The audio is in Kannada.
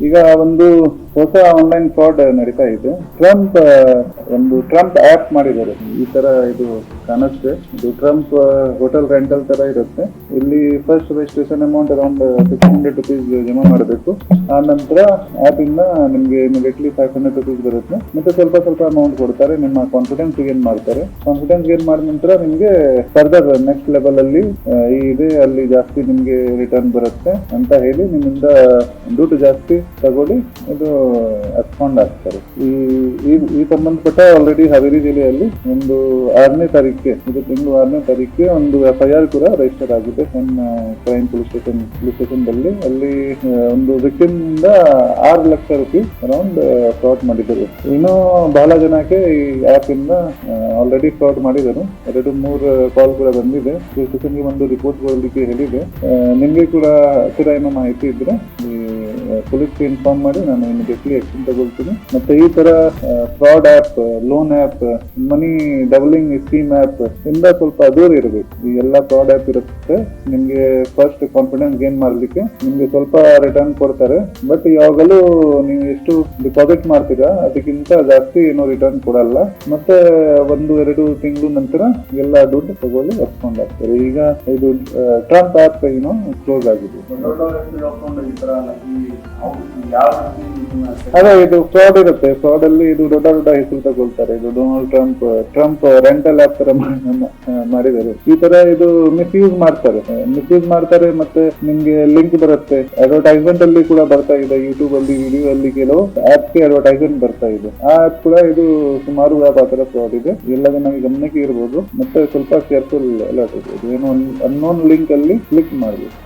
ಈಗ ಒಂದು ಹೊಸ ಆನ್ಲೈನ್ ಫ್ರಾಡ್ ನಡೀತಾ ಇದೆ. ಟ್ರಂಪ್ ಆಪ್ ಮಾಡಿದ್ದಾರೆ. ಈ ತರ ಇದು ಕಾಣುತ್ತೆ. ಇದು ಟ್ರಂಪ್ ಹೋಟೆಲ್ ರೆಂಟಲ್ ತರ ಇರುತ್ತೆ. ಇಲ್ಲಿ ಫಸ್ಟ್ ರಿಜಿಸ್ಟ್ರೇಷನ್ ಅಮೌಂಟ್ ಅರೌಂಡ್ ₹600 ಜಮಾ ಮಾಡಬೇಕು. ಆ ನಂತರ ಆಪ್ ಇಂದ ನಿಮ್ಗೆ ಇಮಿಡಿಯೇಟ್ಲಿ ₹500 ಬರುತ್ತೆ. ಮತ್ತೆ ಸ್ವಲ್ಪ ಅಮೌಂಟ್ ಕೊಡ್ತಾರೆ. ನಿಮ್ಮ ಕಾನ್ಫಿಡೆನ್ಸ್ ಗೇನ್ ಮಾಡ್ತಾರೆ. ಕಾನ್ಫಿಡೆನ್ಸ್ ಗೇನ್ ಮಾಡಿದ ನಂತರ ನಿಮ್ಗೆ ಫರ್ದರ್ ನೆಕ್ಸ್ಟ್ ಲೆವೆಲ್ ಅಲ್ಲಿ ಇದೆ, ಅಲ್ಲಿ ಜಾಸ್ತಿ ನಿಮ್ಗೆ ರಿಟರ್ನ್ ಬರುತ್ತೆ ಅಂತ ಹೇಳಿ ನಿಮ್ಮಿಂದ ದುಡ್ಡು ಜಾಸ್ತಿ ತಗೊಳ್ಳಿ ಇದು ಅಸ್ಕೊಂಡು ಆಗ್ತಾರೆ. ಈ ಸಂಬಂಧಪಟ್ಟ ಆಲ್ರೆಡಿ ಹಾವೇರಿ ಜಿಲ್ಲೆಯಲ್ಲಿ ಒಂದು 6ನೇ ತಾರೀಕಿಗೆ, ಇದು ತಿಂಗಳು 6ನೇ ತಾರೀಕಿಗೆ ಒಂದು FIR ಕೂಡ ರಿಜಿಸ್ಟರ್ ಆಗಿದೆ ಕ್ರೈಮ್ ಪೊಲೀಸ್ ಸ್ಟೇಷನ್ ದಲ್ಲಿ. ಅಲ್ಲಿ ಒಂದು ವಿಕ್ಟಿಮ್ ಇಂದ ₹6 ಲಕ್ಷ ಅರೌಂಡ್ ಫ್ರಾಡ್ ಮಾಡಿದರು. ಇನ್ನೂ ಬಹಳ ಜನಕ್ಕೆ ಈ ಆಪ್ ಇಂದ ಆಲ್ರೆಡಿ ಫ್ರಾಡ್ ಮಾಡಿದರು. 2-3 ಕಾಲ್ ಕೂಡ ಬಂದಿದೆ. ಸ್ಟೇಷನ್ಗೆ ಒಂದು ರಿಪೋರ್ಟ್ ಕೊಡಲಿಕ್ಕೆ ಹೇಳಿದೆ. ನಿಮ್ಗೆ ಕೂಡ ಹತ್ತಿರ ಏನೋ ಮಾಹಿತಿ ಇದ್ರೆ ಪೊಲೀಸ್ಗೆ ಇನ್ಫಾರ್ಮ್ ಮಾಡಿ, ನಾನು ಇಮಿಡಿಯೇಟ್ಲಿ ಆಕ್ಷನ್ ತಗೊಳ್ತೀನಿ. ಮತ್ತೆ ಈ ತರ ಫ್ರಾಡ್ ಆಪ್, ಲೋನ್ ಆಪ್, ಮನಿ ಡಬಲಿಂಗ್ ಸ್ಕೀಮ್ ಆಪ್ ಇಂದ ಸ್ವಲ್ಪ ದೂರ ಇರಬೇಕು. ಈ ಎಲ್ಲ ಫ್ರಾಡ್ ಆಪ್ ಇರುತ್ತೆ. ನಿಮ್ಗೆ ಫಸ್ಟ್ ಕಾನ್ಫಿಡೆನ್ಸ್ ಗೇನ್ ಮಾಡ್ಲಿಕ್ಕೆ ನಿಮ್ಗೆ ಸ್ವಲ್ಪ ರಿಟರ್ನ್ ಕೊಡ್ತಾರೆ. ಬಟ್ ಯಾವಾಗಲೂ ನೀವು ಎಷ್ಟು ಡಿಪಾಸಿಟ್ ಮಾಡ್ತೀರಾ ಅದಕ್ಕಿಂತ ಜಾಸ್ತಿ ಏನೋ ರಿಟರ್ನ್ ಕೊಡಲ್ಲ. ಮತ್ತೆ 1-2 ತಿಂಗಳು ನಂತರ ಎಲ್ಲ ದುಡ್ಡು ತಗೊಳ್ಳಿ ಅಪ್ಕೊಂಡು ಆಗ್ತಾರೆ. ಈಗ ಇದು ಟ್ರಂಪ್ ಆಪ್ ಏನೋ ಕ್ಲೋಸ್ ಆಗಿದೆ. ಅದೇ ಇದು ಫ್ರಾಡ್ ಇರುತ್ತೆ. ಫ್ರಾಡ್ ಅಲ್ಲಿ ಇದು ದೊಡ್ಡ ಹೆಸರು ತಗೊಳ್ತಾರೆ. ಇದು ಡೊನಾಲ್ಡ್ ಟ್ರಂಪ್ ರೆಂಟಲ್ ಆಪ್ ತರ ಮಾಡಿದ್ದಾರೆ. ಈ ತರ ಇದು ಮಿಸ್ಯೂಸ್ ಮಾಡ್ತಾರೆ. ಮತ್ತೆ ನಿಮ್ಗೆ ಲಿಂಕ್ ಬರುತ್ತೆ. ಅಡ್ವರ್ಟೈಸ್ಮೆಂಟ್ ಅಲ್ಲಿ ಕೂಡ ಬರ್ತಾ ಇದೆ. ಯೂಟ್ಯೂಬ್ ಅಲ್ಲಿ, ವಿಡಿಯೋ ಅಲ್ಲಿ ಕೆಲವು ಆಪ್ಗೆ ಅಡ್ವರ್ಟೈಸ್ಮೆಂಟ್ ಬರ್ತಾ ಇದೆ. ಆ ಆಪ್ ಕೂಡ ಇದು ಸುಮಾರು ಆಪ್ ಆ ತರ ಫ್ರಾಡ್ ಇದೆ. ಎಲ್ಲದ ನಮಗೆ ಗಮನಕ್ಕೆ ಇರ್ಬೋದು. ಮತ್ತೆ ಸ್ವಲ್ಪ ಕೇರ್ಫುಲ್ ಅಲರ್ಟ್ ಇರ್ಬೋದು. ಏನೋ ಅನ್ನೋನ್ ಲಿಂಕ್ ಅಲ್ಲಿ ಕ್ಲಿಕ್ ಮಾಡಬೇಕು.